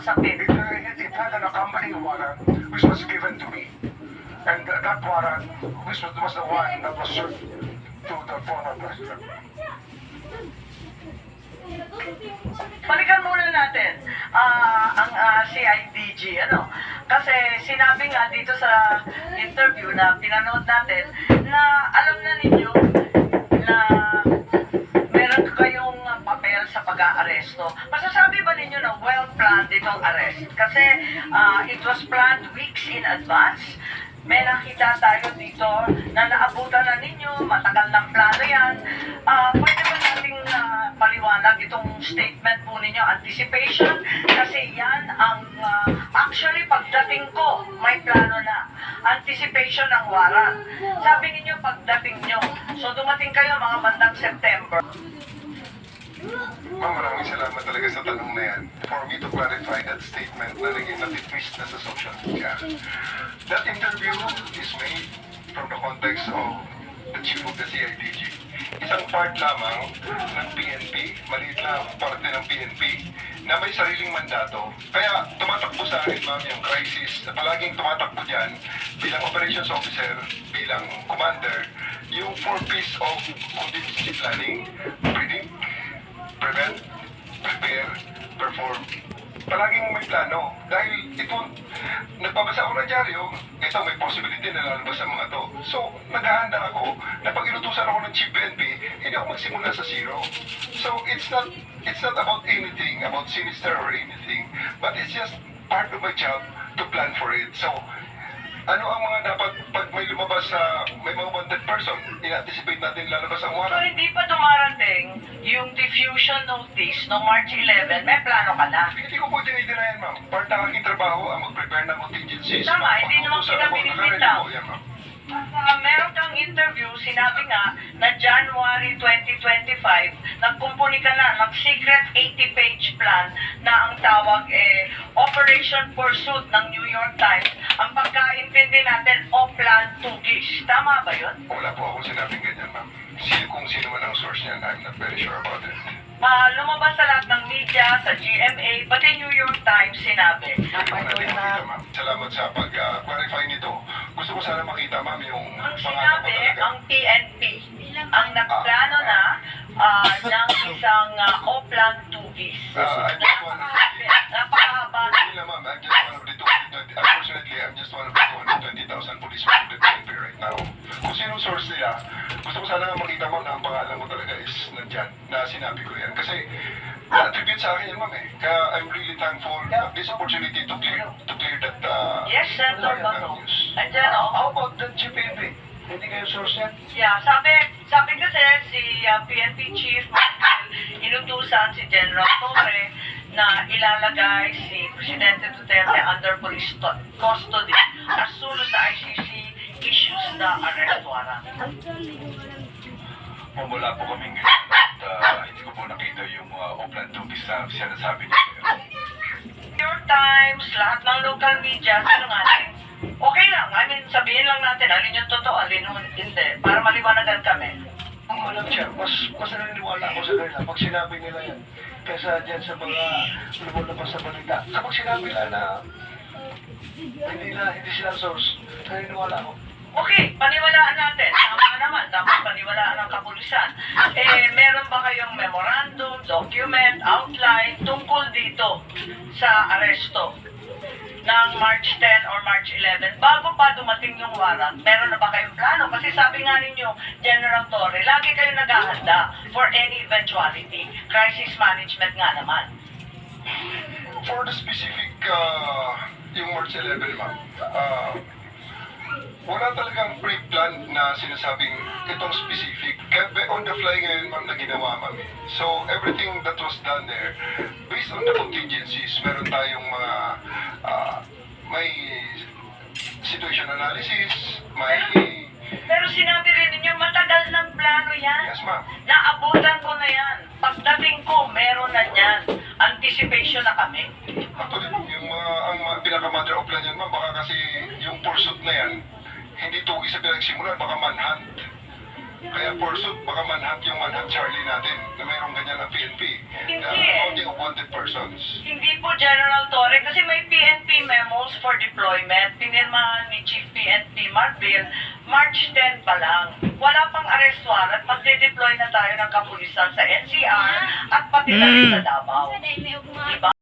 masakit. It had an accompanying warrant which was given to me. And that warrant, which was the one that was served to the former president. Balikan muna natin ang CIDG, ano? Kasi sinabi nga dito sa interview na pinanood natin na alam na ninyo na meron kayong papel sa pag-aaresto. Masasabi ba ninyo na well-planned itong arrest? Kasi it was planned weeks in advance. May nakita tayo dito na naabutan na ninyo, matagal ng plano yan. Pwede ba nating paliwanag itong statement po ninyo, anticipation? Kasi yan ang, actually pagdating ko, may plano na. Anticipation ng warrant. Sabi ninyo pagdating nyo. So dumating kayo mga bandang September. Ma'am, maraming salamat talaga sa tanong na yan. For me to clarify that statement na naging natitwist na sa social media. That interview is made from the context of the chief of the CIDG. Isang part lamang ng PNP, maliit na parte ng PNP, na may sariling mandato. Kaya tumatakbo sa akin, ma'am, yung crisis. Palaging tumatakbo dyan bilang operations officer, bilang commander, yung 4 P's of contingency planning, predict, prevent, prepare, perform. Palaging may plano. Dahil ito, nagbabasa ako ng dyaryo, ito may possibility na lalabas ang mga to. So, naghahanda ako na pag inutusan ako ng Chief PNP, hindi ako magsimula sa zero. So, it's not about anything, about sinister or anything, but it's just part of my job to plan for it. So, ano ang mga dapat pag may lumabas sa may mga wanted person, in-anticipate natin lalabas ang So warrant. hindi pa dumarating yung diffusion notice no March 11, may plano ka na. Hindi ko pwedeng i-deny, ma'am. Part ng aking trabaho ang mag-prepare ng contingencies. Tama, hindi naman Pag-utusan kita ako, binibitaw. nakaready po yan, ma'am. Meron kang interview, sinabi nga na January 2025, nagkumpuni ka na ng secret 80-page plan na ang tawag Operation Pursuit ng New York Times. Ang pagkaintindi natin, O-Plan Tugis. Tama ba yun? Wala po akong sinabing ganyan, ma'am. Kung sino man ang source niyan, I'm not very sure about it. Lumabas sa lahat ng media, sa GMA, pati New York Times sinabi. Hindi ko natin makita, ma'am. Salamat sa pag-clarify nito. Gusto ko sana makita, ma'am, yung Ang pangalan sinabi, ko talaga. ang PNP, ang nagplano na ng isang O-Plan Tugis. I just want Napakahaba. Hindi na, ma'am. I'm just one of the 220. Unfortunately, I'm just one of the 220,000 policemen in the PNP right now. Kung sino source nila, gusto ko sana makita mo na ang pangalan mo talaga is nandyan, na sinabi ko yan. Kasi na-attribute sa akin yan, ma'am, eh. Kaya I'm really thankful of this opportunity to clear that Yes, Senator Bato. Andyan, How about the GPNP? Hindi kayo source yan? Yeah, sabi kasi si PNP Chief inutusan si General Torre na ilalagay si Presidente Duterte under police custody as soon as the ICC issues the arrest warrant. Wala po kaming ganyan at hindi ko po nakita yung O-Plan Tugis na sinasabi niya. New York Times, lahat ng local media, sinungaling. Okay lang, I mean, sabihin lang natin, alin yung totoo, alin yung hindi, para maliwanagan kami. Ang alam siya, mas naniniwala ako sa kanila pag sinabi nila yan. Kaysa dyan sa mga lumulabas sa balita. Kapag sinabi nila na hindi sila source, naniniwala ako. Okay, paniwalaan natin. Tama naman, dapat paniwalaan ng kapulisan. Meron ba kayong memorandum, document, outline tungkol dito sa aresto ng March 10 or March 11 bago pa dumating yung warrant? Meron na ba kayong plano? Kasi sabi nga ninyo, General Torre, lagi kayo naghahanda for any eventuality. Crisis management nga naman. For the specific, yung March 11, ma'am, wala talagang pre-plan na sinasabing itong specific. Kaya on the fly ngayon, ma'am, na ginawa, ma'am. So, everything that was done there, based on the contingencies, meron tayong mga, may situation analysis, may... Pero sinabi rin ninyo, matagal ng plano yan. Yes, ma'am. Naabutan ko na yan. Pagdating ko, meron na yan. Anticipation na kami. Actually, yung ang pinaka-mother of plan yan, ma'am, baka kasi yung pursuit na yan, hindi to isa pinagsimulan, baka manhunt. Kaya pursuit, baka manhunt yung manhunt Charlie natin, na mayroong ganyan ang PNP. Hindi Counting of wanted persons. Hindi po General Torre kasi may PNP memos for deployment. Pinirmahan ni Chief PNP Marbil, March 10 pa lang. Wala pang arrest warrant, magde-deploy na tayo ng kapulisan sa NCR at pati na rin sa Davao.